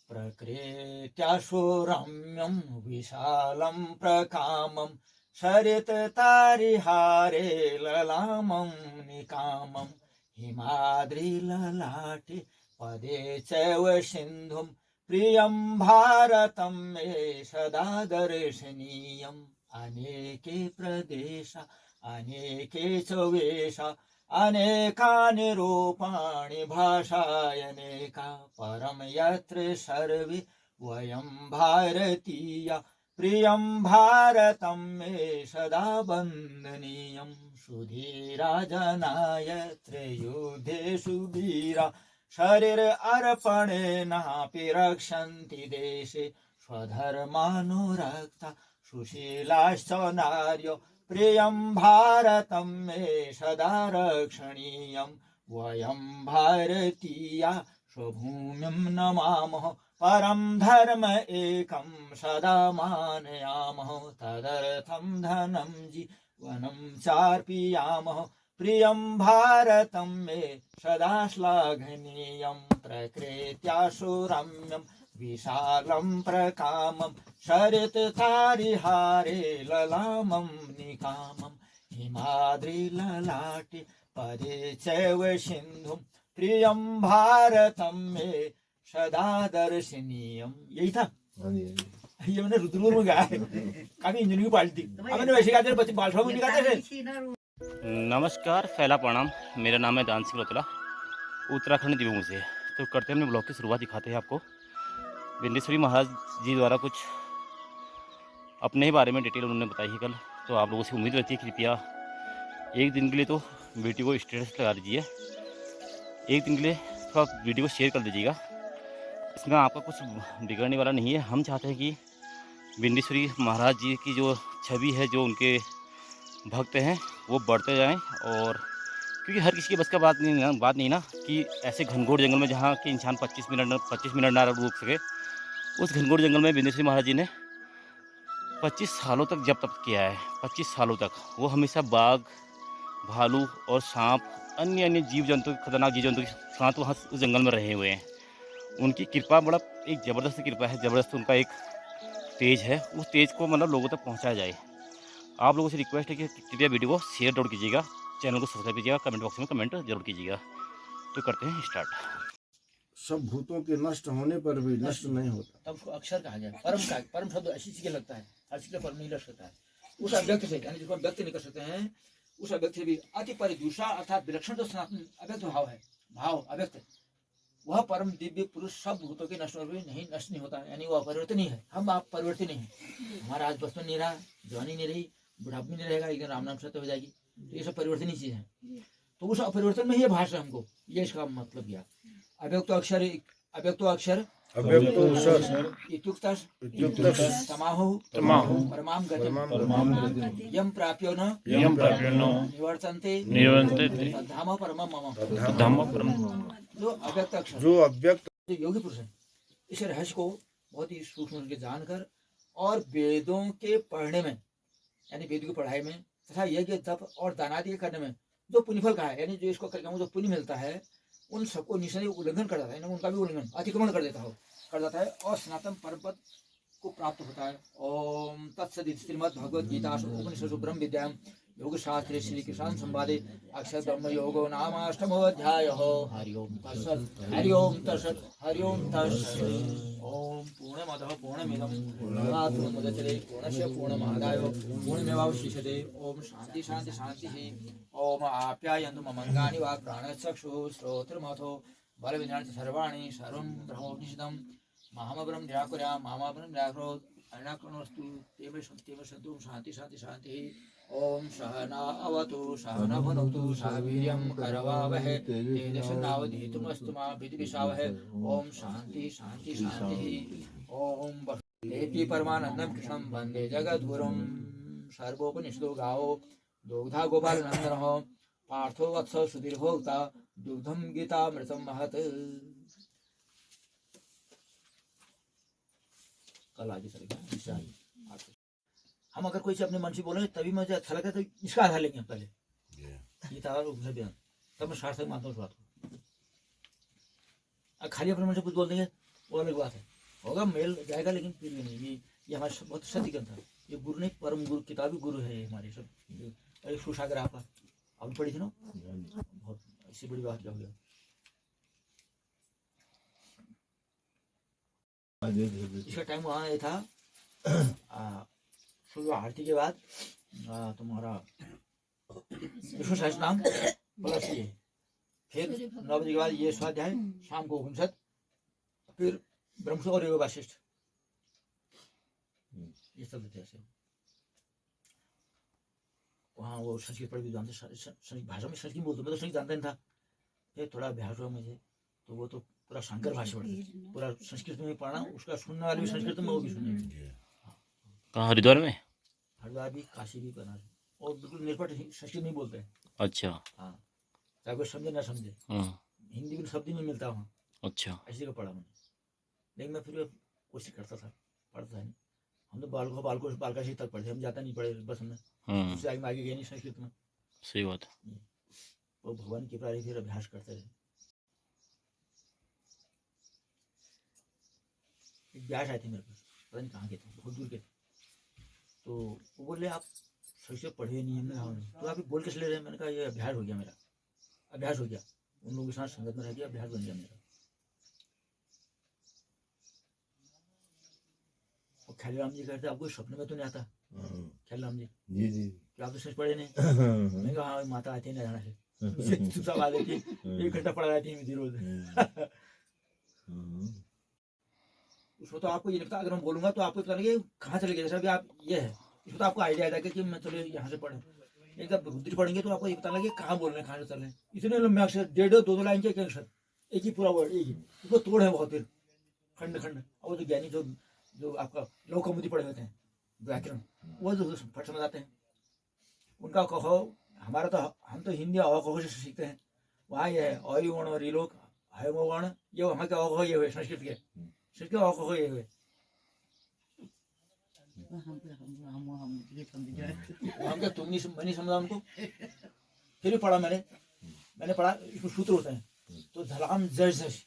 प्रकृत्याशु रम्यं विशालं प्रकामं शरिततारिहारे ललामं निकामं हिमाद्रिललाटे पदे चैव सिन्धुं प्रियं भारतं मे सदा दर्शनीयम् अनेके प्रदेशा अनेके च वेशा अनेकानि रूपाणि भाषायनेका परं यत्र सर्वे वयं भारतीया प्रियं भारतं मे सदा वन्दनीयं सुधीराजनायत्र युद्धेषु वीरा शरीर अर्पणेनापि रक्षन्ति देशे स्वधर्मानुरक्ता सुशीलाश्च नार्यो प्रियं भारतं मे सदा रक्षणीयं वयं भारतीया स्वभूमिं नमामः परं धर्म एकं सदा मानयामः तदर्थं धनं जीवनं चार्पयामः प्रियं भारतं मे सदा श्लाघनीयं प्रकृत्याशु रम्यं विशालं प्रकामं शरिततारिहारे ललामं निकामं हिमाद्रिललाटे पदे चैव सिन्धुं प्रियं भारतं मे सदा दर्शनीयम। यही था। ये मैंने रुद्रपुर में गाया है, काफी इंजन की पार्टी थी। मैंने वैसे गाते बच्चे बालसभा में गाते थे। नमस्कार, फैला प्रणाम। मेरा नाम है दान सिंह रोतला, उत्तराखंड देवभूमि से। तो करते हैं अपने ब्लॉग की शुरुआत, दिखाते हैं आपको बिंदेश्वरी महाराज जी द्वारा कुछ अपने ही बारे में डिटेल उन्होंने बताई है कल। तो आप लोगों से उम्मीद रहती है कृपया एक दिन के लिए तो वीडियो को स्टेटस लगा दीजिए, एक दिन के लिए थोड़ा वीडियो को शेयर कर दीजिएगा। इसमें आपका कुछ बिगड़ने वाला नहीं है। हम चाहते हैं कि बिंदेश्वरी महाराज जी की जो छवि है, जो उनके भक्त हैं, वो बढ़ते जाएं। और क्योंकि हर किसी के बस का बात नहीं ना कि ऐसे घनघोर जंगल में जहाँ कि इंसान 25 मिनट ना रुक सके, उस घनघोर जंगल में बिंदेश्वरी महाराज जी ने 25 सालों तक जब तप किया है। 25 सालों तक वो हमेशा बाघ, भालू और सांप, अन्य जीव जंतु, खतरनाक जीव जंतु के साथ वहाँ उस जंगल में रहे हुए हैं। उनकी कृपा बड़ा एक ज़बरदस्त कृपा है, ज़बरदस्त उनका एक तेज है। उस तेज को मतलब लोगों तक पहुँचाया जाए। आप लोगों से रिक्वेस्ट है कि कृपया वीडियो को शेयर जरूर कीजिएगा, चैनल को सब्सक्राइब कीजिएगा, कमेंट बॉक्स में कमेंट जरूर कीजिएगा। तो करते हैं स्टार्ट। सब भूतों के नष्ट होने पर भी नष्ट नहीं होता, तब उसको अक्षर कहा जाए। परम का परम शब्द ऐसी चीज लगता है, हर चीज परम नहीं लग सकता है। उस अव्यक्त से, यानी जिसको व्यक्त नहीं कर सकते हैं, उस अव्यक्त से भी अति परिदूषा अर्थात विलक्षण जो सनातन अव्यक्त भाव है, भाव अव्यक्त, वह परम दिव्य पुरुष सब भूतों के नष्ट भी नहीं नष्ट नहीं होता, यानी वह अपरिवर्तनीय है। हम आप परिवर्तन नहीं है। हमारा आज बचपन नहीं रहा, जवानी नहीं रही, बुढ़ापा नहीं रहेगा, एक दिन राम नाम सत्य हो जाएगी। तो ये सब परिवर्तनीय चीज है। तो उस अपरिवर्तन में ही भाषा हमको, ये इसका मतलब किया। अव्यक्त अक्षर अव्यक्तो अक्षर तमाहु परमाम गतिम यम प्राप्यो न निवर्तन्ते धाम परमम मम। जो अव्यक्त अक्षर, जो अव्यक्त योगी पुरुष है, इस रहस्य को बहुत ही सूक्ष्म रूप से जानकर और वेदों के पढ़ने में, यानी वेद की पढ़ाई में तथा यज्ञ तप और दानादि करने में जो पुण्यफल का है, यानी जो इसको करके जो पुण्य मिलता है, उन सबको निश्चय उल्लंघन कर देता है, उनका भी उल्लंघन अतिक्रमण कर देता है और सनातन परम पद को प्राप्त होता है। ओम तत्सदिति श्रीमद् भगवद गीता उपनिषदु ब्रह्म विद्यायां योग शास्त्रे श्री कृष्ण संवादे अक्षर ब्रह्म योगो नाम अष्टमो अध्यायः। हरि ओम तत्सत्, हरि ओम तत्सत्, हरि ओम तत्सत्। ओम पूर्णमदः पूर्णमिदं पूर्णात् पूर्णमुदच्यते पूर्णस्य पूर्णमादाय पूर्णमेवावशिष्यते। ओम शांति शांति शांति। ओम आप्यायन्तु मम अंगानि वा प्राणचक्षुः श्रोत्रमथो बलविन्द्राणि सर्वाणि सर्वं ब्रह्मोपनिषदं महामब्रह्म निराकुर्यां मामाब्रह्म निराकुरोत् अनाकुर्वस्तु तेव सन्तु शांति शांति शांति। ओम सहना अवतु सहना भुनक्तु सह वीर्यं करवावहै तेजस्विनावधीतमस्तु मा विद्विषावहै। ओम शांति शांति शांति। ओम देवी परमानंदं कृष्णं वंदे जगद्गुरुं सर्वोपनिषदो गावो दुग्धा गोपालनंदनः पार्थो वत्स सुधीर्भोक्ता दुग्धं गीतामृतं महत्। कल आगे चलेगा। हम अगर कोई से अपने मन से बोले तभी मुझे अच्छा लगा, तो इसका आधार लेंगे हम पहले, गीता और उपनिषद बयान, तब मैं सार्थक मानता हूँ उस बात को। खाली अपने मन से कुछ बोल देंगे वो अलग बात है। होगा मेल जाएगा, लेकिन फिर भी नहीं। ये हमारे बहुत सत्य ग्रंथ था। ये गुरु नहीं, परम गुरु, किताबी गुरु है ये हमारे सब। अरे सुसागर आपा अब पढ़ी थी ना, बहुत इससे बड़ी बात क्या हो गया। इसका टाइम वहाँ ये था सुबह आरती के बाद तुम्हारा विष्णु सहस्त्र नाम प्लस ये, फिर 9 बजे के बाद ये स्वाध्याय, शाम को उपनिषद, फिर ब्रह्मसूत्र और योग वाशिष्ठ, ये सब देते ऐसे। वहाँ वो संस्कृत पढ़ भी जानते, संस्कृत भाषा में संस्कृत बोलते, मैं तो संस्कृत जानता नहीं था। फिर थोड़ा अभ्यास हुआ मुझे, तो वो तो पूरा शंकर भाषा पढ़ते, पूरा संस्कृत में पढ़ना, उसका सुनने वाले भी संस्कृत में, वो भी सुने। कहाँ हरिद्वार में? हरिद्वार भी, काशी भी, बनारस, और बिल्कुल निर्पट संस्कृत नहीं बोलते हैं। अच्छा। हाँ, चाहे कोई समझे ना समझे, हिंदी भी शब्द ही नहीं मिलता वहाँ। अच्छा, ऐसी जगह पढ़ा मैंने, लेकिन मैं फिर कोशिश करता था, पढ़ता नहीं। हम तो बालकाशी तक पढ़े, हम जाता नहीं पढ़े, बस हमने उससे आगे गए नहीं संस्कृत में। सही बात। वो भगवान की प्राणी फिर अभ्यास करते रहे। एक ब्यास आए थे मेरे पास, पता नहीं कहाँ के थे, बहुत दूर के थे। तो वो बोले आप सही से पढ़े नहीं, हमने कहा तो आप बोल कैसे ले रहे हैं। मैंने कहा ये अभ्यास हो गया मेरा, अभ्यास हो गया, उन लोगों के साथ संगत में रह गया, अभ्यास बन गया मेरा। और ख्याल राम जी कहते आपको सपने में तो नहीं आता, ख्याल राम जी जी जी कि आप तो सच पढ़े नहीं। मैंने कहा हाँ, माता आती है ना जाना से चुपचाप आ जाती है, 1 घंटा पढ़ा जाती है रोज। उसमें तो आपको ये लगता है, अगर मैं बोलूंगा तो आपको पता लगे कहाँ चले गए। जैसा भी आप ये है, इसमें तो आपको आइडिया आता है कि मैं चलो यहाँ से पढ़े। एक जब रुद्र पढ़ेंगे तो आपको ये पता लगे कहाँ बोल रहे हैं, कहाँ से चल रहे हैं। इसलिए मैं अक्षर 1.5-2 लाइन के अक्षर, एक ही पूरा वर्ड, एक ही, उसको तोड़ है बहुत, फिर खंड खंड। और जो ज्ञानी जो आपका लौकमुद्री पढ़े होते हैं, व्याकरण, वो जो फट समझ आते हैं। उनका कहो, हमारा तो हम तो हिंदी अ कहो से सीखते हैं। वहाँ ये है अय वर्ण और लोग है वो वर्ण, ये हमारे अ कहो ये हुए संस्कृत के, संस्कृत अ कहो ये हुए। हम क्या तुम नहीं समझा उनको। फिर भी पढ़ा मैंने पढ़ा, इसमें सूत्र होते हैं। तो झलाम जश जश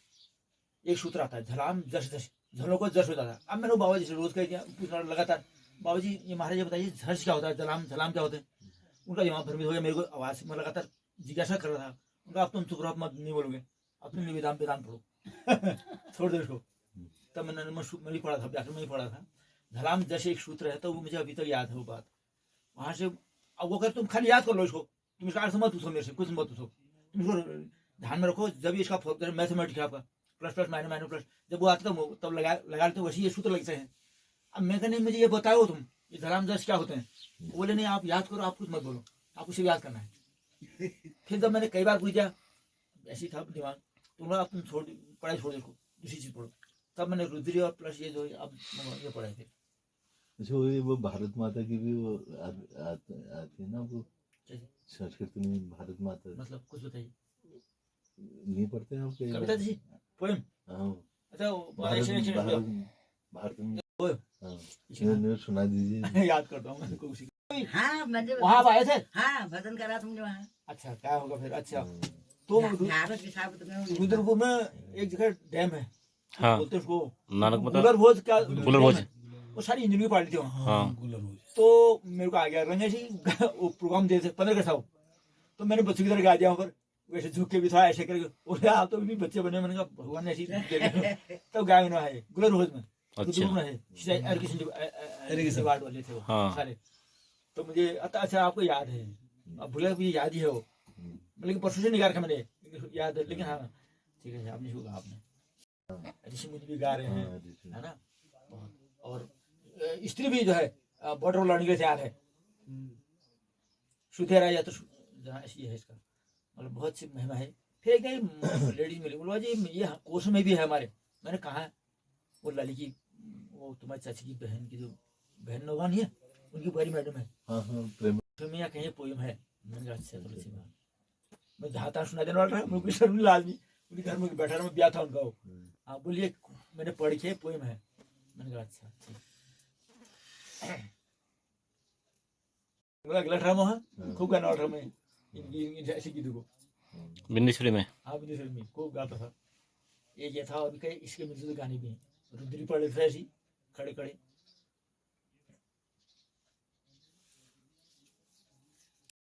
एक सूत्र आता है, झलाम जश जश, झलों को जश हो जाता है। अब मैंने बाबा जी से रोज कह दिया, पूछना लगातार, बाबा जी ये महाराज बताइए झर्ष क्या होता है, झलाम क्या होते हैं। उनका दिमाग भ्रमित हो गया, मेरे को आवाज में लगातार जिज्ञासा कर रहा था। उनका अब तुम चुप रहो, मत नहीं बोलोगे, अब तुम वेदांत पढ़ो। छोड़ दो इसको। तब मैंने पढ़ा था, व्याकरण में ही पढ़ा था। झलाम जैसे एक सूत्र है, तो वो मुझे अभी तक याद है वो बात। वहां से अब वो कर, तुम खाली याद कर लो इसको, तुम इसका अर्थ मत पूछो मेरे से, कुछ मत पूछो, तुम इसको ध्यान में रखो। जब इसका मैथमेटिक्स है आपका, plus plus minus minus plus, जब वो आता है तब लगा लेते वैसे ये सूत्र लगते हैं। अब मैं कहने मुझे ये बताओ तुम ये झलाम जश क्या होते हैं। बोले नहीं आप याद करो, आप कुछ मत बोलो, आप उसे याद करना है। फिर जब मैंने कई बार पूछ दिया, ऐसी था दिमाग, तो तुम छोड़ पढ़ाई छोड़ दो, दूसरी चीज पढ़ो। तब मैंने रुद्री और प्लस ये जो अब ये पढ़े थे। अच्छा वो भारत माता की भी वो आती है ना, वो संस्कृत में भारत माता, मतलब कुछ बताइए। नहीं पढ़ते हैं आप कविता जी, पोएम? अच्छा भारत में सुना दीजिए। याद करता हूँ। हाँ, वहाँ आए थे। हाँ, भजन करा तुमने वहाँ। अच्छा क्या होगा फिर। अच्छा तो रुद्रपुर में एक जगह डैम है, हाँ, बोलते उसको नानक मतलब गुलर भोज का, गुलर भोज, वो सारी इंजीनियरिंग की पार्टी थी वहाँ। हाँ, तो मेरे को आ गया रंगे जी वो प्रोग्राम दे थे 15 का था। तो मैंने बच्चों की तरह गा दिया वहाँ पर, वैसे झुक के भी था ऐसे करके। बोले आप तो भी बच्चे बने। मैंने कहा भगवान ने ऐसी तब गाया मैंने है गुलर भोज में। अच्छा वार्ड वाले थे वो सारे। तो मुझे अच्छा आपको याद है, अब भूला भी याद ही है वो, लेकिन परसों से नहीं गा रखा मैंने, याद है। लेकिन हाँ ठीक है, आपने शुरू आपने ऋषि मुनि भी गा रहे हैं, है ना। और स्त्री भी जो है बॉर्डर लड़ने के लिए तैयार है, सुधेरा या तो ऐसी है इसका, मतलब बहुत सी महिमा है। फिर एक लेडीज मिली, बोला जी ये कोर्स में भी है हमारे। मैंने कहा वो लाली की, वो तुम्हारी चाची की बहन की जो बहन नौवानी है, उनकी बड़ी मैडम है, प्रेम या कहीं पोएम है। मैंने कहा अच्छा थोड़ी सी बात, मैं जहाँ तहाँ सुना देने वाला था, मुझे शर्म आदमी उनके घर में बैठा रहा, मैं ब्याह था उनका वो। हाँ बोलिए, मैंने पढ़ के पोएम है। मैंने कहा अच्छा ठीक। अगला ड्रामा है खूब गाना ड्रामा है इनकी ऐसी गीतों को बिंदेश्वरी में। हाँ बिंदेश्वरी में खूब गाता था। एक ये था, अभी कई इसके मिलते गाने भी हैं। रुद्री पड़े थे ऐसी खड़े खड़े।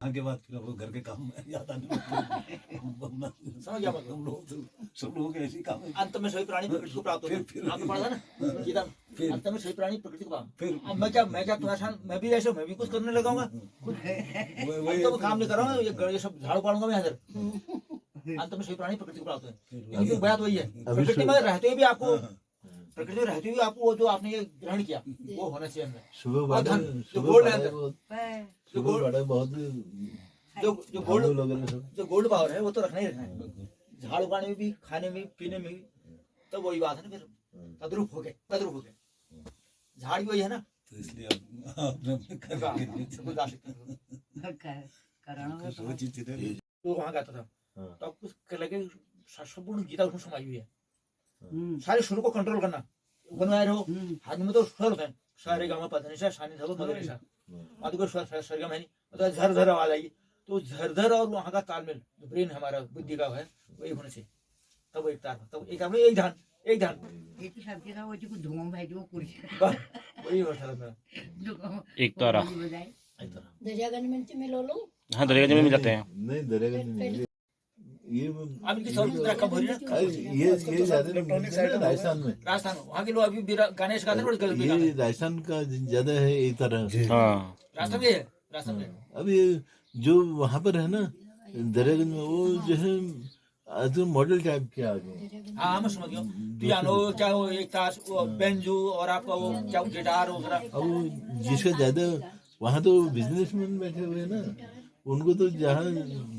के बाद फिर वो घर के काम में याद आने लगते समझ गया मतलब? हम लोग तो सब लोग ऐसे ही काम है। अंत में सभी प्राणी प्रकृति को प्राप्त होते हैं। आपने पढ़ा था ना गीता में? फिर- अंत में सभी प्राणी प्रकृति को प्राप्त। फिर अब मैं क्या तुम्हारे साथ मैं भी ऐसे मैं भी कुछ करने लगाऊंगा। वही तो मैं काम नहीं कर रहा हूँ, ये सब झाड़ू पाड़ूंगा मैं इधर। अंत में सभी प्राणी प्रकृति को प्राप्त है। क्योंकि बात वही है, प्रकृति में रहते हुए भी आपको, प्रकृति में रहते हुए आपको वो जो आपने ये ग्रहण किया वो होना चाहिए अंदर। सुबह और बड़े धन, जो सुबह गोल्ड है बड़े अंदर, बहुत पर सुबह बड़े बहुत जो गोल्ड भालू वगैरह सब जो गोल्ड पावर है वो तो रखना ही रखना है। झाड़ू पाने में भी, खाने में, पीने में भी, तो वही बात है ना। फिर तद्रूप हो गए झाड़ वही है ना। तो इसलिए अब आपने अपने घर के सब कुछ गा सकते हैं। करण सोची थी रे। तो वहाँ गाता था हाँ। तो आपको लगे संपूर्ण गीता उसमें समाई हुई है। हम्म सारे सुर को कंट्रोल करना, बनवाए रहो। हम्म हाथ में तो स्वर होता है, सारे गामा पधनिशा शानी धरो मगरेशा, आदि को सरगम है नहीं, तो झरझर आवाज आई, तो झरझर और वहाँ का तालमेल जो ब्रेन हमारा बुद्धि का है वो एक होने से तब एक तार, तब एक तार, एक ध्यान ये सब जगह वो जो धुआं भाई जो कुर्सी वही होता है मेरा। एक तारा। बजाए एक तरह दर्यागंज में लो लो हाँ दरिया में मिल जाते हैं। नहीं दरेगा नहीं ये अब इनकी सौर मुद्रा कम हो रही है ना। ये ज्यादा इलेक्ट्रॉनिक साइड में राजस्थान में राजस्थान वहाँ के लोग अभी भी गाने से गाते हैं, बड़े गलत भी गाने ये हैं। राजस्थान का ज्यादा है एक तरह। हाँ राजस्थान में है, राजस्थान में है। अब ये जो वहाँ पर है ना दरेगंज में वो जो है जो मॉडल टाइप के आ गए। हाँ मैं समझ गया। पियानो क्या वो एक ताश, वो बेंजू और आपका वो क्या गिटार वगैरह। अब वो जिसका ज्यादा वहाँ तो बिजनेसमैन बैठे हुए हैं ना, उनको तो जहाँ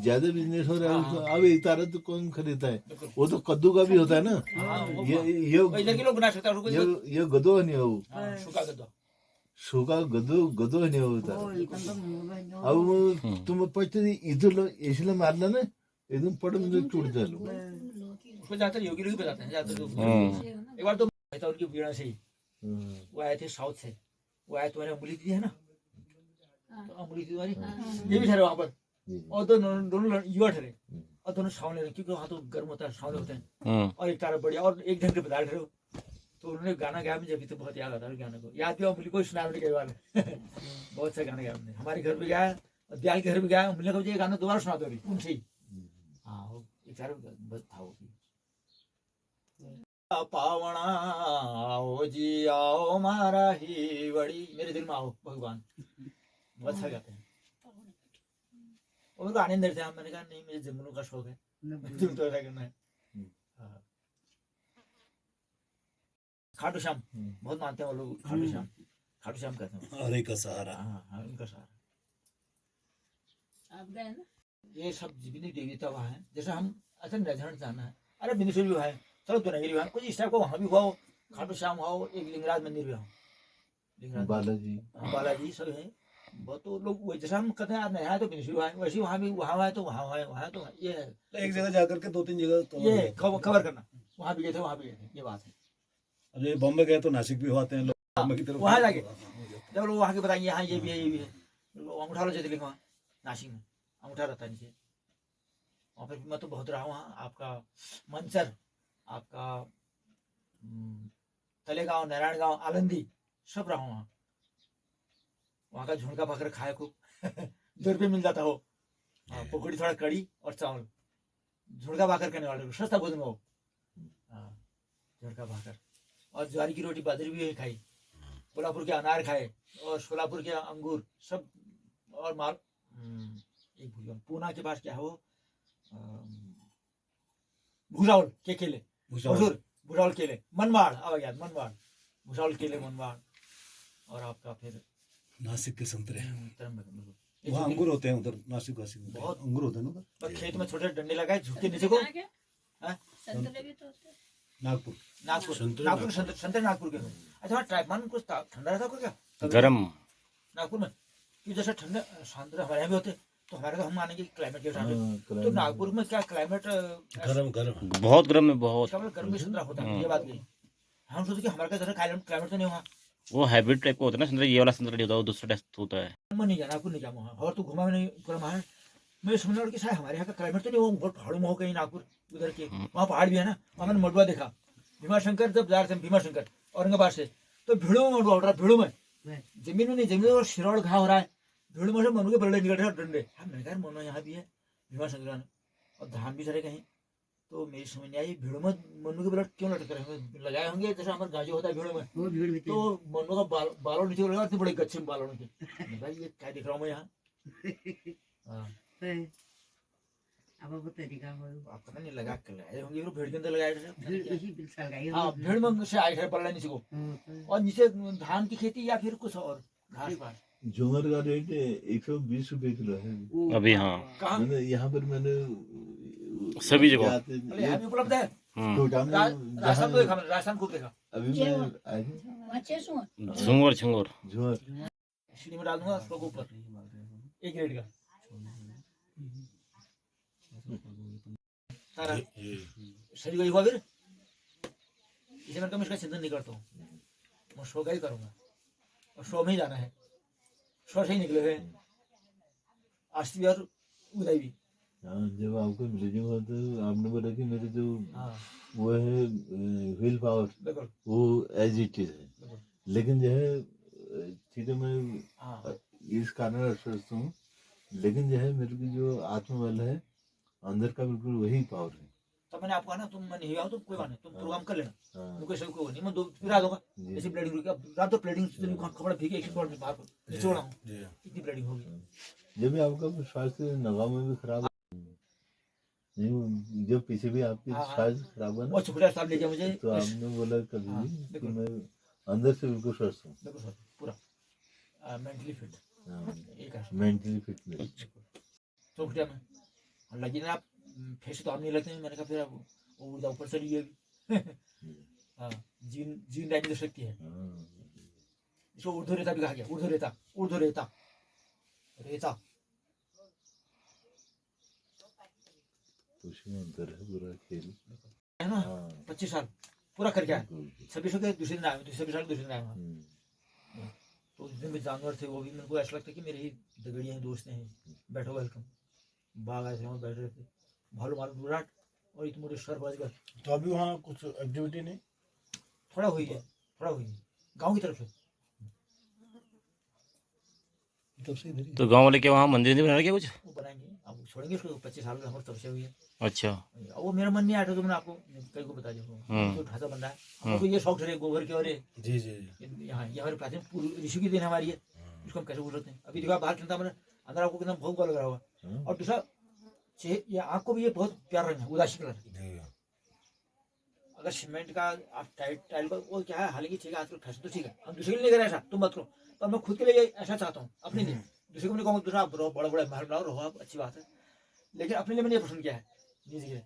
ज्यादा बिजनेस हो रहा है उसको अब एक तारा तो कौन खरीदता है। वो तो कद्दू का भी होता है ना। हाँ, वो- ये वो इधर के लोग बना सकते हैं उसको। ये गदो नहीं हो हाँ, शुका गद्दा। सूखा गदो गदो नहीं होता। ओ इतन तो मुंह अब वो तुम पड़ते इधर इसलिए मारना ना एकदम पड़ मुझे टूट जालो। उसको ज्यादातर योगी लोग ही बजाते हैं ज्यादातर लोग। हम्म। एक बार तो मैं था उनकी वीणा से ही, वो आए थे साउथ से, वो आए तुम्हारे अंगुली दीदी है ना, तो अंगुली दीदी तुम्हारी ये भी ठहरे वहां पर, और दोनों युवा ठहरे और दोनों सावले रहे, क्योंकि वहाँ तो गर्म होता है, सावले होते हैं। और एक तारा बढ़िया और एक ढंग के बता ठहरे हो। तो उन्होंने गाना गाया, मुझे अभी तो बहुत याद आता है गाने को, याद भी अंगुली को सुना कई बार बहुत सा गाना गाया हमने, हमारे घर भी गाया और दयाल के घर भी गाया। अंगुली को ये गाना दोबारा सुना दो रही उनसे ही। हाँ वो एक तारा था वो भी। पावणा आओ जी आओ मारा ही बड़ी, मेरे दिल में आओ भगवान, बहुत अच्छा गाते हैं। और मेरे को आनंद देते हैं। मैंने कहा नहीं मुझे जंगलों का शौक है, तुम तो ऐसा करना है। हाँ। खाटू श्याम बहुत मानते हैं वो लोग, खाटू श्याम कहते हैं। हरे का सहारा। हाँ हाँ उनका सहारा। आप गए ना ये सब जीवनी देवता वहाँ है, जैसे हम अच्छा निर्धारण जाना है, अरे बिंदेश्वरी भी है, चलो दुनगिरी है, कुछ इस टाइप को वहाँ भी हुआ हो, खाटू श्याम हुआ हो, एक लिंगराज मंदिर भी हो, लिंगराज बालाजी बालाजी सब है। बहुत तो लोग वही जैसा हम कहते हैं यहाँ तो बिंदेश्वरी है, वैसे वहाँ भी वहाँ है तो वहाँ है, वहाँ तो ये है, एक जगह जाकर के 2-3 जगह तो ये खबर करना, वहाँ भी गए थे वहाँ भी गए थे, ये बात है। अब ये बॉम्बे गए तो नासिक भी होते हैं लोग, बॉम्बे की तरफ वहाँ जाके जब लोग वहाँ के बताएंगे यहाँ ये भी है, ये भी है, अंगूठा लो ज्योतिर्लिंग वहाँ नासिक में अंगूठा रहता है नीचे। और फिर मैं तो बहुत रहा हूँ वहाँ, आपका मंचर, आपका तलेगांव, नारायणगांव, आलंदी सब रहा हूँ वहाँ का झुणका भाकर खाए खूब 2 रुपये मिल जाता हो, पकौड़ी थोड़ा कड़ी और चावल, झुणका भाकर करने वाले को सस्ता भोजन हो। झुणका भाकर और ज्वारी की रोटी बाजरी भी खाई, कोल्हापुर के अनार खाए और सोलापुर के अंगूर सब, और माल एक भूल गया पूना के पास क्या है वो भुसावल के केले, भुसावल केले, मनमाड़ आ गया, मनमाड़ भुसावल केले, मनमाड़, और आपका फिर नासिक के संतरे तरम वहाँ अंगूर होते हैं उधर, नासिक वासिक में बहुत अंगूर होते हैं ना उधर। और खेत में छोटे डंडे लगाए झुके नीचे को। हाँ? संतरे भी तो होते हैं। नागपुर नागपुर नागपुर संतरे नागपुर के में। अच्छा वहाँ तापमान कुछ ठंडा रहता होगा क्या गरम। नागपुर में? कि जैसे ठंडे संतरे हमारे यहाँ भी होते, तो हमारे तो हम मानेंगे क्लाइमेट के हिसाब से, तो नागपुर में क्या क्लाइमेट गरम बहुत गर्म है बहुत। गर्मी संतरा होता है, ये बात गई। हम सोचते कि हमारे का क्लाइमेट तो नहीं हुआ, वो हाइब्रिड टाइप का होता है ना संतरा, ये वाला संतरा नहीं होता, वो दूसरा टेस्ट होता है। मैं नहीं जाना, नागपुर नहीं गया वहाँ, और तू घुमा नहीं पूरा वहाँ। मैं समझ रहा कि शायद हमारे यहाँ का क्लाइमेट तो नहीं हो, बहुत पहाड़ों में हो कहीं नागपुर उधर के, वहाँ पहाड़ भी है ना, वहाँ मैंने मडुआ देखा, भीमाशंकर जब जा रहे थे भीमाशंकर औरंगाबाद से, तो भीड़ों में दौड़ रहा, भीड़ों में, जमीन में नहीं, जमीन में और शिरोड़ घाव हो रहा है, भीड़ में से मनु के बल्ले निकल रहे हैं डंडे। हाँ मैंने कहा मनु यहाँ भी है भीमाशंकर ने, और धाम भी चले कहीं। तो मेरी समझ नहीं आई भीड़ों में मनु के ब्लड क्यों लटक रहे होंगे, लगाए होंगे जैसे हमारे गाजो होता है भीड़ों में, वो भीड़ भी थी। तो मनु का बालों नीचे लगा, इतने बड़े गच्छे में बालों नीचे। मैंने कहा ये क्या दिख रहा हूँ मैं यहाँ। हाँ, अब वो तरीका हो आप पता नहीं लगा कर लगाए होंगे, भीड़ के अंदर लगाए थे। भीड़ इसी बिल सगाई हाँ हो भीड़ में से आए थे पल्ला नीचे को, और नीचे धान की खेती या फिर कुछ और घास पास। झूमर का रेट 120 रुपए किलो है अभी हाँ कहाँ? मैंने यहाँ पर मैंने सभी जगह। अरे यहाँ भी उपलब्ध है। टोटा में राजस्थान तो देखा मैंने, राजस्थान खूब देखा। अभी मैं आया था, वहाँ 600 है। झुंगर झुंगर झूमर सीढ़ी में डाल दूंगा उसको ऊपर, एक रेट का तारा शरीर को हुआ फिर इसे मैं कम इसका चिंतन नहीं करता हूँ, मैं शो का ही करूँगा और शो में ही जाना है, शो से ही निकले हुए हैं आज भी और उदय भी। हाँ जब आपको भेजूंगा तो आपने बोला कि मेरे जो हाँ वो है व्हील पावर बिल्कुल वो एज इट इज है, बिल्कुल। लेकिन जो है चीजें मैं हाँ इस कारण अस्वस्थ हूँ, लेकिन जो है मेरे की जो आत्मबल है अंदर का बिल्कुल वही पावर है। तो मैंने आपको कहा ना तुम मैं नहीं आओ, तुम कोई बात नहीं, तुम प्रोग्राम कर लेना, हाँ मुझे सब कोई नहीं, मैं दो फिर आ दूंगा। जी। जैसे ब्लीडिंग रुकी, अब रात तो ब्लीडिंग से कपड़ा भीगे एक बार में बाहर को निचोड़ा हूँ, इतनी ब्लीडिंग होगी। जब भी आपका स्वास्थ्य नगाव में भी खराब नहीं, जब पीछे भी आपकी हाँ, हाँ। स्वास्थ्य खराब हुआ ना, और शुक्रिया साहब लेके मुझे तो आपने बोला कभी हाँ, भी कि बिल्कुल। मैं अंदर से बिल्कुल स्वस्थ हूँ, बिल्कुल सर पूरा मेंटली फिट एक है मेंटली फिटनेस। तो कुटिया में और लगी ना आप फेस तो आप नहीं लगते हैं, मैंने कहा फिर आप वो ऊर्जा ऊपर चली गई। हाँ जीन जीन डायनी तो शक्ति है, इसको ऊर्ध्व रेता भी कहा गया, ऊर्ध्व रेता, ऊर्ध्व रेता, रेता उसमें अंतर है पूरा खेल। है ना। हाँ 25 साल पूरा करके आया, बिल्कुल। 26 के दूसरे दिन आया, 26 साल दूसरे दिन आया। हम्म, तो जितने भी जानवर थे वो भी मेरे को ऐसा लगता है कि मेरे ही दगड़िया हैं, दोस्त हैं, बैठो वेलकम। बाघ आए थे वहाँ बैठ रहे थे, भालू मारो विराट और इतने मोटे सर बज गए। तो अभी वहाँ कुछ एक्टिविटी नहीं? थोड़ा हुई है, थोड़ा हुई है गाँव की तरफ से। तब से इधर ही तो गांव वाले के वहाँ मंदिर नहीं बना रहे क्या कुछ? वो बनाएंगे, अब छोड़ेंगे उसको, 25 साल हमारी तरफ से हुई है। अच्छा अब वो मेरा मन नहीं आया था, तो मैंने आपको कई को बता दिया तो ढांचा बन रहा है। हमको ये शौक रहे गोबर के, और जी जी जी। यहाँ ये हमारे प्राचीन पूर्व ऋषि की देन हमारी है, इसको हम कैसे भूल सकते हैं। अभी देखो बाहर चिंता मैंने अंदर आपको कितना भोग लग रहा होगा। और दूसरा ये आँख को भी ये बहुत प्यार रंग है, उदासी कलर। अगर सीमेंट का आप टाइल का वो क्या है, हालांकि ठीक है आजकल फैशन तो ठीक है, हम दूसरे के लिए नहीं कर रहे ऐसा, तुम मत करो, पर मैं खुद के लिए ऐसा चाहता हूँ अपने लिए। दूसरे को नहीं कहूँगा दूसरा आप बड़ा बड़ा महल बनाओ रहो आप, अच्छी बात है, लेकिन अपने लिए मैंने ये पसंद किया है निजी के लिए।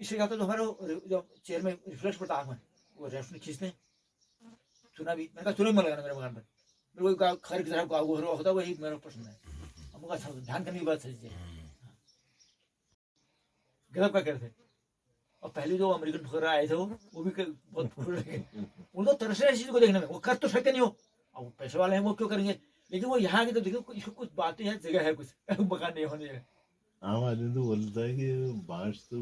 इसलिए कहता तो हमारे जो चेयर में रिफ्लेक्ट पड़ता आँख में, वो रेफ्ट खींचते हैं। चुना भी मैंने कहा चुना भी मन लगाना मेरे मकान पर, मेरे को खर की तरह गाँव होता है, वही मेरा पसंद है। हमको अच्छा ध्यान करने की बात सही है। गजब का करते। और पहले जो अमेरिकन फकरा आए थे वो भी बहुत खुश रहे, उनको तरस रहे चीज को देखने में। वो कर तो सकते नहीं हो, अब पैसे वाले हैं वो क्यों करेंगे, लेकिन वो यहाँ के तो देखो इसको कुछ बातें हैं, जगह है कुछ मकान नहीं होने है। आम आदमी तो बोलता है कि बांस तो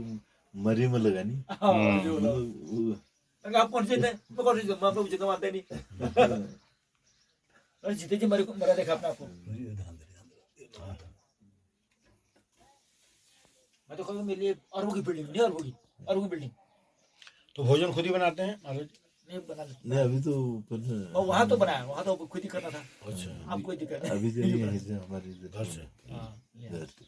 मरी में लगानी। हाँ, जो बोला। आप कौन से थे, मैं कौन से मैं आपको जितना मानते नहीं। अरे जीते जी मरा देखा आपने आपको। मैं तो कहूँगा मेरे लिए अरबों की बिल्डिंग नहीं, अरबों की बिल्डिंग तो भोजन खुद ही बनाते हैं महाराज जी? नहीं बना सकते। नहीं अभी तो ऊपर और वहाँ तो बनाया, वहाँ तो खुद ही करना था। अच्छा अब कोई दिक्कत अभी जो नहीं। यहीं से हमारे इधर घर से हाँ, ले आओ। घर से।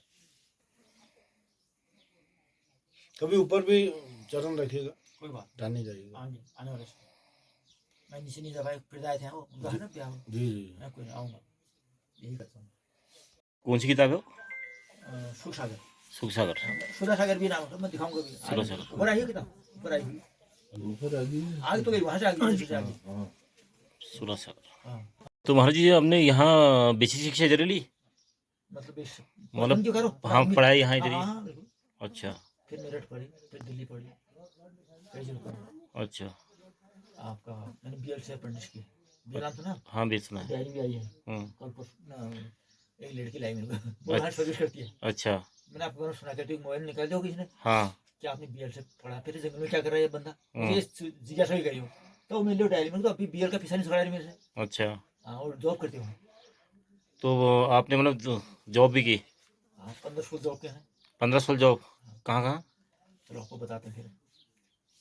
कभी ऊपर भी चरण रखिएगा, कोई बात डालने जाइएगा। आगे आने वाले से मैं नीचे नहीं जा पाया, फिर आए थे वो उनका है ना ब्याह, जी जी मैं कोई आऊँगा यही करता हूँ। कौन सी किताब है वो? सुख सागर, सुख सागर। सुधा सागर भी नाम है, मैं दिखाऊंगा भी। सुधा सागर। ऊपर आई है किताब, ऊपर आई हुई ऊपर आ गई। आगे तो गई, वहाँ से आगे से आगे। हाँ सुलह सागर। हाँ तो महाराज जी हमने यहाँ बेसिक शिक्षा जरूर ली, मतलब इस मतलब क्यों करो हाँ पढ़ाई यहाँ इधर हाँ, ही। हाँ, बिल्कुल। अच्छा फिर मेरठ पढ़ी, फिर दिल्ली पढ़ी, कई जगह पढ़ी। अच्छा आपका मैंने BL से अप्रेंटिस किया, BL नाम सुना, हाँ बेचना है। डायरी भी आई है हम्म, कल एक लड़की लाई मेरे को, वो वहाँ सर्विस करती है। अच्छा मैंने आपको सुना करती मोबाइल निकाल दिया किसी ने, हाँ कि आपने बीएल से पढ़ा, फिर जंगल में क्या कर रहा है ये बंदा, मुझे जिज्ञासा भी करी हो। तो वो मेरे लिए डायरी में तो अभी बीएल का पीछा नहीं छुड़ा रही मेरे से। अच्छा, हाँ, और जॉब करती हूँ। तो वो आपने मतलब जॉब भी की? हाँ, 15 फुल जॉब के हैं। 15 साल जॉब कहाँ कहाँ? चलो आपको बताते हैं फिर।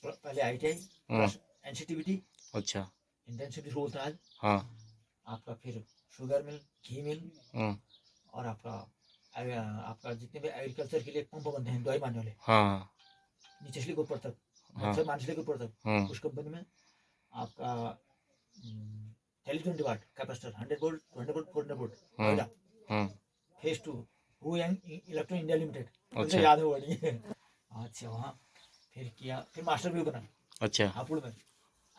पहले ITI हम्म, प्लस NCTVT, अच्छा, इंटर्नशिप रोल था आज हाँ, आपका, फिर शुगर मिल, घी मिल, हम्म, और आपका जितने भी एग्रीकल्चर के लिए पंप बनते हैं दवाई मारने वाले, हाँ, नीचे से लेकर ऊपर तक, हाँ, मत्स्य मान से लेकर ऊपर तक, हम्म, उस कंपनी में आपका television divide capacitor 100 volt, 200 volt, 400 volt hmm, Noida, hmm, phase 2 who and electro India limited, मुझे अच्छा, याद है वो नहीं है। अच्छा, वहाँ फिर किया, फिर मास्टर भी बना अच्छा, हापुड़ में,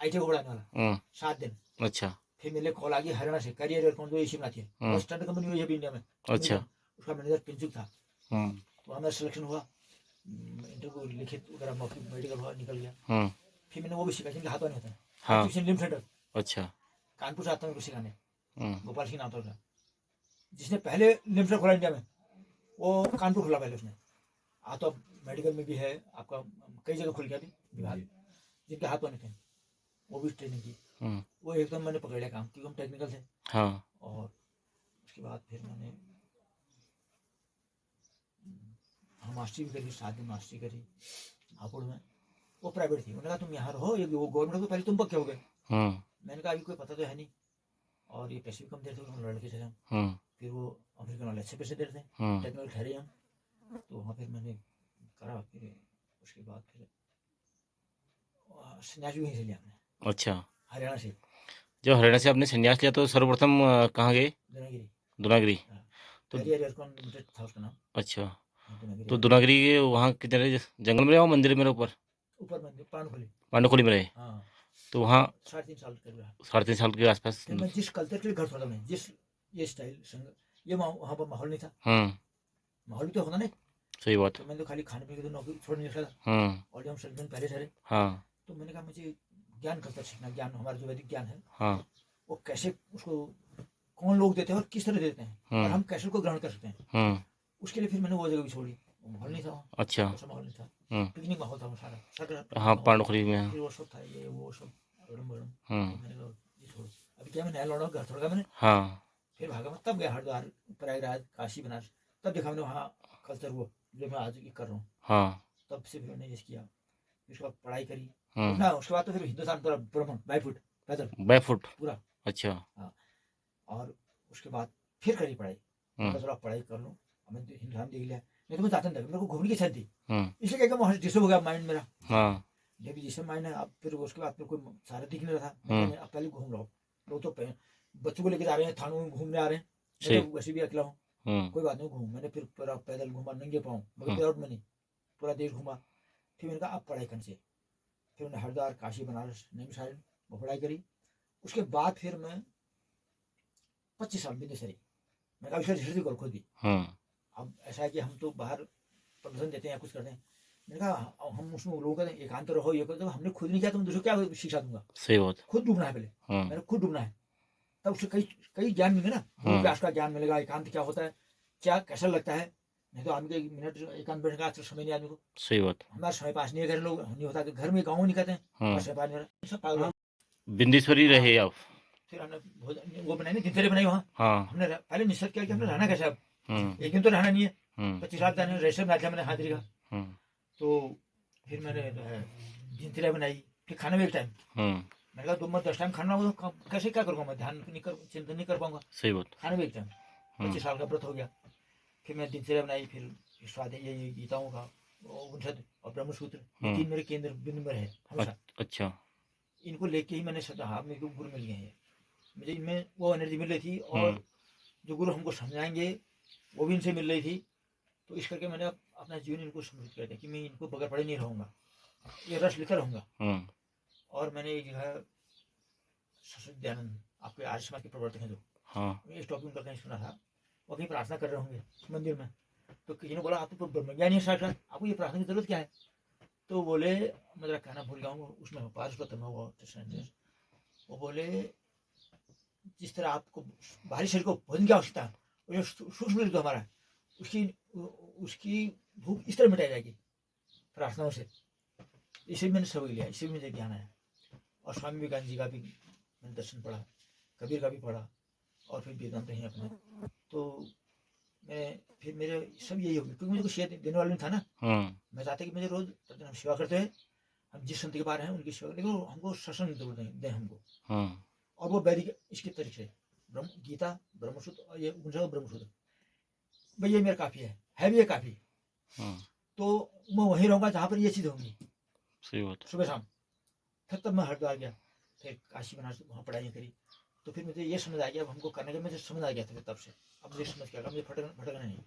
ITI को पढ़ाने वाला, 7 दिन। अच्छा, फिर मेरे लिए कॉल आ गई हरियाणा से, करियर कौन जो एसी बनाती है, बहुत स्टैंडर्ड कंपनी हुई है अभी इंडिया में, अच्छा, अमेरिकन। उसका मैनेजर पिंचुक था। हम्म, तो हमारा सिलेक्शन हुआ, इंटरव्यू लिखित वगैरह मौखिक मेडिकल हुआ, निकल गया। हम्म, फिर मैंने वो भी सीखा जिनके हाथ नहीं होता है, हाँ, ट्यूशन लिम सेंटर अच्छा, कानपुर से आता हूँ मेरे को सिखाने, हम्म, गोपाल सिंह नाम था उसका, जिसने पहले लिम सेंटर खोला इंडिया में, वो कानपुर खोला पहले उसने। तो अब मेडिकल में भी है आपका, कई जगह खुल गया अभी विभाग, जिनके हाथ नहीं थे वो भी ट्रेनिंग की। हम्म, वो एकदम मैंने पकड़ लिया काम, क्योंकि हम टेक्निकल थे। हाँ, और उसके बाद फिर मैंने हाँ मास्टरी भी करी, 7 दिन मास्टरी करी हापुड़ में। वो प्राइवेट थी, उन्होंने कहा तुम यहाँ रहो, ये वो गवर्नमेंट तो पहले तुम पक्के हो गए। हम्म, मैंने कहा अभी कोई पता तो है नहीं, और ये पैसे भी कम देते थे, लड़के थे हम। हम्म, फिर वो अमेरिकन वाले अच्छे पैसे देते थे, हम्म, टेक्निकल ठहरे हम। तो वहाँ फिर मैंने करा, फिर उसके बाद फिर संन्यास भी वहीं से लिया हमने, अच्छा। हरियाणा से, जब हरियाणा से आपने संन्यास लिया तो सर्वप्रथम कहाँ गए? दुनागिरी। दुनागिरी। हाँ, तो कैरियर एयरकॉन लिमिटेड था उसका नाम। अच्छा, हाँ, दुनागिरी तो आया। दुनागिरी के वहाँ किधर है? जंगल में रहे हो मंदिर में रहे ऊपर? ऊपर मंदिर पानखोली। पांडुखोली में रहे? हाँ, तो वहाँ 3.5 साल कर रहा। 3.5 साल के आसपास। फिर मैं जिस कल्चर के लिए घर छोड़ा मैं, जिस ये स्टाइल संग, ये वहाँ पर माहौल नहीं था। हम्म, माहौल भी तो होगा ना। सही बात। तो मैंने तो खाली खाने पीने की तो नौकरी छोड़ नहीं रखा था, हम्म, और जब हम 7 दिन पहले ठहरे, हाँ, तो मैंने कहा मुझे ज्ञान कल्चर सीखना, ज्ञान हमारा जो वैदिक ज्ञान है हाँ, वो कैसे, उसको कौन लोग देते हैं और किस तरह देते हैं, और हम कैसे उसको ग्रहण कर सकते हैं। हम्म, उसके लिए फिर मैंने वो जगह भी छोड़ी, वो माहौल नहीं था वहाँ, अच्छा, वैसा माहौल नहीं था, हम्म, पिकनिक माहौल था वो सारा सारा हाँ, माहौल था। पांडुखोली में। फिर वो सब था, ये वो सब अड़म बड़म। हम्म, तो मैंने कहा ये छोड़ो, अभी क्या मैं नया लौटा, घर छोड़ गया मैंने, हाँ, फिर भागा मैं, तब गया हरिद्वार, प्रयागराज, काशी, बनारस, तब देखा मैंने वहाँ कल्चर वो जो मैं आज कर रहा हूँ। हाँ, तब से फिर मैंने ये किया, फिर उसके बाद पढ़ाई करी, हम्म, ना उसके बाद तो फिर हिंदुस्तान पूरा भ्रमण बाई फुट पैदल बाय फुट। पूरा। अच्छा, हाँ, और उसके बाद फिर करी पढ़ाई, हम्म, मैं थोड़ा पढ़ाई कर लूँ, मैंने हिंदुस्तान देख लिया, नहीं तो मैं चाहता नहीं था, मेरे को घूमने की इच्छा थी, हम्म, इसलिए क्या वहाँ डिस्टर्ब हो गया माइंड मेरा, हाँ, जब जिसमें माइंड है। अब फिर उसके बाद फिर कोई सारा दिख नहीं रहा था, मैं अब पहले घूम रहा हूँ, लोग तो बच्चों को लेकर जा रहे हैं, थानों में घूमने आ रहे हैं, मैं सही, तो वैसे भी अकेला हूँ, हम्म, कोई बात नहीं घूम। मैंने फिर पूरा पैदल घूमा, नंगे पाँव, मगर हम्म, विदाउट मनी, पूरा देश घूमा। फिर मैंने कहा अब पढ़ाई करनी चाहिए, फिर मैंने हरिद्वार, काशी, बनारस, नैनीताल वो पढ़ाई करी। उसके बाद फिर मैं 25 साल बिंदेसरी, मैं कहा रिसर्च करो खुद भी। हम्म, अब ऐसा है कि हम तो बाहर प्रदर्शन देते हैं या कुछ करते हैं, मैंने कहा हम उसमें लोगों का एकांत रहो, ये करो, जब हमने खुद नहीं किया तो मैं दूसरे को क्या शिक्षा दूंगा। सही बात। खुद डूबना है पहले, हम्म, मैंने खुद डूबना है, तब उससे कई कई ज्ञान मिलेंगे ना, गुरु व्यास का ज्ञान मिलेगा, एकांत क्या होता है, क्या कैसा लगता है। नहीं तो आदमी को 1 मिनट एकांत बैठने का आजकल समय नहीं आदमी को, सही बात। हमारा समय पास नहीं है, घर लोग नहीं होता कि घर में गाँव नहीं कहते हैं, हमारा समय पास नहीं हो रहा, सब पागल हो। बिंदेश्वरी रहे आप? फिर हमने वो बनाई ना, दिनचर्या बनाई वहाँ, हाँ, हमने पहले निश्चित किया कि हमने रहना कैसे। अब हम्म, एक दिन तो रहना नहीं है, हम्म, 25 साल रहने रेशम बैठा मैंने हाजिरी का। हम्म, तो फिर मैंने दिनचर्या बनाई, फिर खाने में एक टाइम, हम्म, मैंने कहा 10 टाइम खाना होगा तो कैसे क्या करूँगा मैं, ध्यान नहीं कर, चिंतन नहीं कर पाऊंगा, सही बात। खाने में एक टाइम। 25 साल का व्रत हो गया। फिर मैं दिनचर्या बनाई, फिर स्वाध्याय, ये गीताओं का उपनिषद और ब्रह्मसूत्र, ये 3 मेरे केंद्र बिंदु में है हमेशा। अच्छा, इनको लेके ही मैंने सोचा हाँ मेरे को गुरु मिल गए हैं, मुझे इनमें वो एनर्जी मिल रही थी, और जो गुरु हमको समझाएंगे वो भी इनसे मिल रही थी। तो इस करके मैंने अपना जीवन इनको समर्पित कर दिया कि मैं इनको बगैर पढ़े नहीं रहूँगा, ये रस लेकर रहूँगा। हम्म, और मैंने ये जो है सरस्वती दयानंद आपके आर्य समाज के प्रवर्तक हैं जो, हाँ, इस टॉपिक उनका कहीं सुना था, वो कहीं प्रार्थना कर रहे होंगे मंदिर में, तो किसी ने बोला आप तो ब्रह्मज्ञानी है साक्षात, आपको ये प्रार्थना की जरूरत क्या है। तो बोले, मैं जरा कहना भूल गया हूँ, उसमें पारस्पतम है वो सेंटेंस, वो बोले जिस तरह आपको बाहरी शरीर को भोजन की आवश्यकता है, वो जो सूक्ष्म शरीर जो हमारा है, उसकी उसकी भूख इस तरह मिटाई जाएगी। प्रार्थनाओं से। इसी में मैंने सबक लिया, इसी में मुझे ज्ञान आया। और स्वामी विवेकानंद जी का भी मैंने दर्शन पढ़ा, कबीर का भी पढ़ा, और फिर वेदांत ही अपने। तो मैं फिर मेरे सब यही हो गया, क्योंकि मुझे कुछ शेयर देने वाला नहीं था ना। मैं चाहता कि मुझे रोज प्रतिदिन हम सेवा करते हैं, हम जिस संत के बारे हैं उनकी सेवा, लेकिन हमको सत्संग जरूर दें हमको, और वो वैदिक इसके तरीके से ब्रह्म गीता, ब्रह्मसूत्र और ये उपनिषद ब्रह्मसूत्र, भाई ये मेरा काफी है भी ये काफी। तो मैं वहीं रहूंगा जहाँ पर ये चीज होंगी, सही बात। सुबह शाम। फिर तब मैं हरिद्वार गया, फिर काशी बनारस वहाँ पढ़ाई करी। तो फिर मुझे ये समझ आ गया, अब हमको करने का मुझे समझ आ गया था फिर तब से। अब मुझे समझ गया मुझे भटकना नहीं।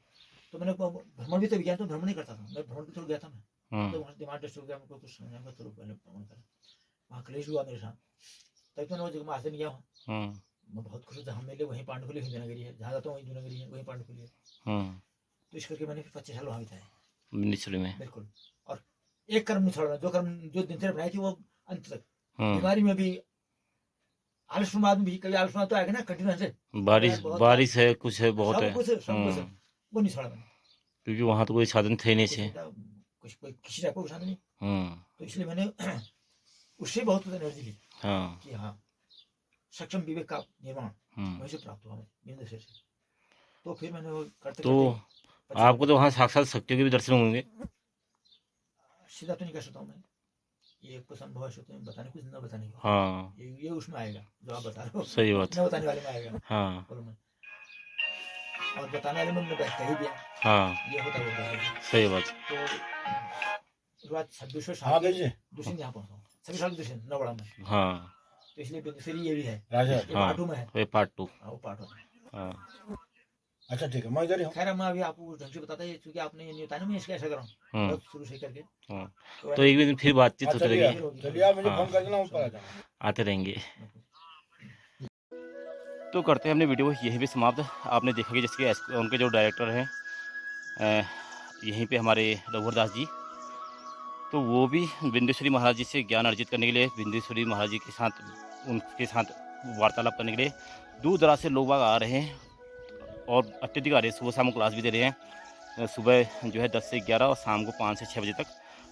तो मैंने भ्रमण भी तो विज्ञान तो भ्रमण नहीं करता था मैं, भ्रमण भी थोड़ा गया था मैं। तो वहाँ दिमाग डिस्टर्ब हो गया, मुझको कुछ समझ आएगा, तो पहले भ्रमण करा, वहाँ क्लेश हुआ मेरे साथ। तब तो मैं वो जगह आसन गया हूँ, मैं बहुत खुश था। हम मेले वहीं पांडुकुली हिंदनगरी है, जहाँ जाता हूँ वहीं जूनागढ़ी है, वहीं पांडुकुली है। तो इस करके मैंने फिर 25 साल वहाँ बिताए बिंदेश्वरी में। बिल्कुल। और एक कर्म नहीं छोड़ा, जो कर्म जो दिनचर्या बनाई थी वो अंत तक। बीमारी में भी आलस आदमी भी कभी आलस तो आएगा ना, कंटिन्यू से बारिश है, कुछ है, बहुत है। सब कुछ वो नहीं छोड़ा मैंने। क्योंकि वहाँ तो कोई साधन थे नहीं से। कुछ कोई किसी टाइप का साधन नहीं। तो इसलिए मैंने उससे बहुत एनर्जी ली कि हाँ सक्षम विवेक का निर्माण वहीं से प्राप्त हुआ बिंदेश्वर से। तो फिर मैंने वो करते तो आपको तो वहाँ साक्षात शक्तियों के भी दर्शन होंगे। सीधा तो नहीं कर सकता हूँ मैं, ये कुछ अनुभव है तो बताने कुछ न बताने को। हाँ ये उसमें आएगा जो आप बता रहे हो, सही बात। न बताने वाले में आएगा। हाँ और बताने वाले में मैं कह ही दिया हाँ ये होता है। सही बात। तो शुरुआत 26 हाँ साल भेजिए दूसरी यहाँ पहुँचा हूँ, 26 साल दूसरी न बड़ा में। हाँ तो इसलिए बेनिफिशियरी ये भी है, राजा। ये हाँ पार्ट 2 में है। ये पार्ट 2। हाँ, वो पार्ट 1 है। हाँ अच्छा ठीक है, मैं इधर ही हूँ। खैर मैं अभी आपको ढंग से बताता है, क्योंकि आपने ये नहीं बताया ना मैं इसका ऐसा कर रहा हूँ बहुत शुरू से करके। तो एक दिन फिर बातचीत हाँ, होती चलिए रहेगी। चलिए, आप मुझे हाँ। फोन कर देना, ऊपर आ जाऊँगा। आते रहेंगे। तो करते हैं अपने वीडियो को यहीं पे समाप्त। आपने देखा कि जैसे उनके जो डायरेक्टर हैं यहीं पे हमारे रघुवर दास जी, तो वो भी बिंदेश्वरी महाराज जी से ज्ञान अर्जित करने के लिए, बिंदेश्वरी महाराज जी के साथ उनके साथ वार्तालाप करने के लिए दूर दराज से लोग बाग आ रहे हैं और अत्यधिक आ रहे हैं। सुबह शाम क्लास भी दे रहे हैं, सुबह जो है 10 से 11 और शाम को 5 से 6 बजे तक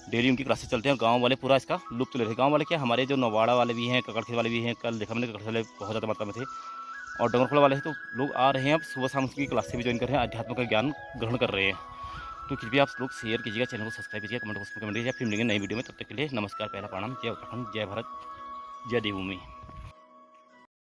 डेली उनकी क्लासेस चलते हैं। और गांव वाले पूरा इसका लुत्फ ले रहे हैं। गांव वाले क्या, हमारे जो नवाड़ा वाले भी हैं, ककड़खेत वाले भी हैं, कल देखा मैंने ककड़खेत वाले बहुत ज़्यादा मात्रा में थे, और डंगरखोला वाले हैं। तो लोग आ रहे हैं, अब सुबह शाम उसकी क्लासेस भी ज्वाइन कर रहे हैं, अध्यात्म का ज्ञान ग्रहण कर रहे हैं। तो कृपया आप लोग शेयर कीजिएगा, चैनल को सब्सक्राइब कीजिएगा, कमेंट बॉक्स में कमेंट कीजिए। फिर मिलेंगे नई वीडियो में, तब तक के लिए नमस्कार। पहला प्रणाम। जय उत्तराखंड, जय भारत, जय देवभूमि।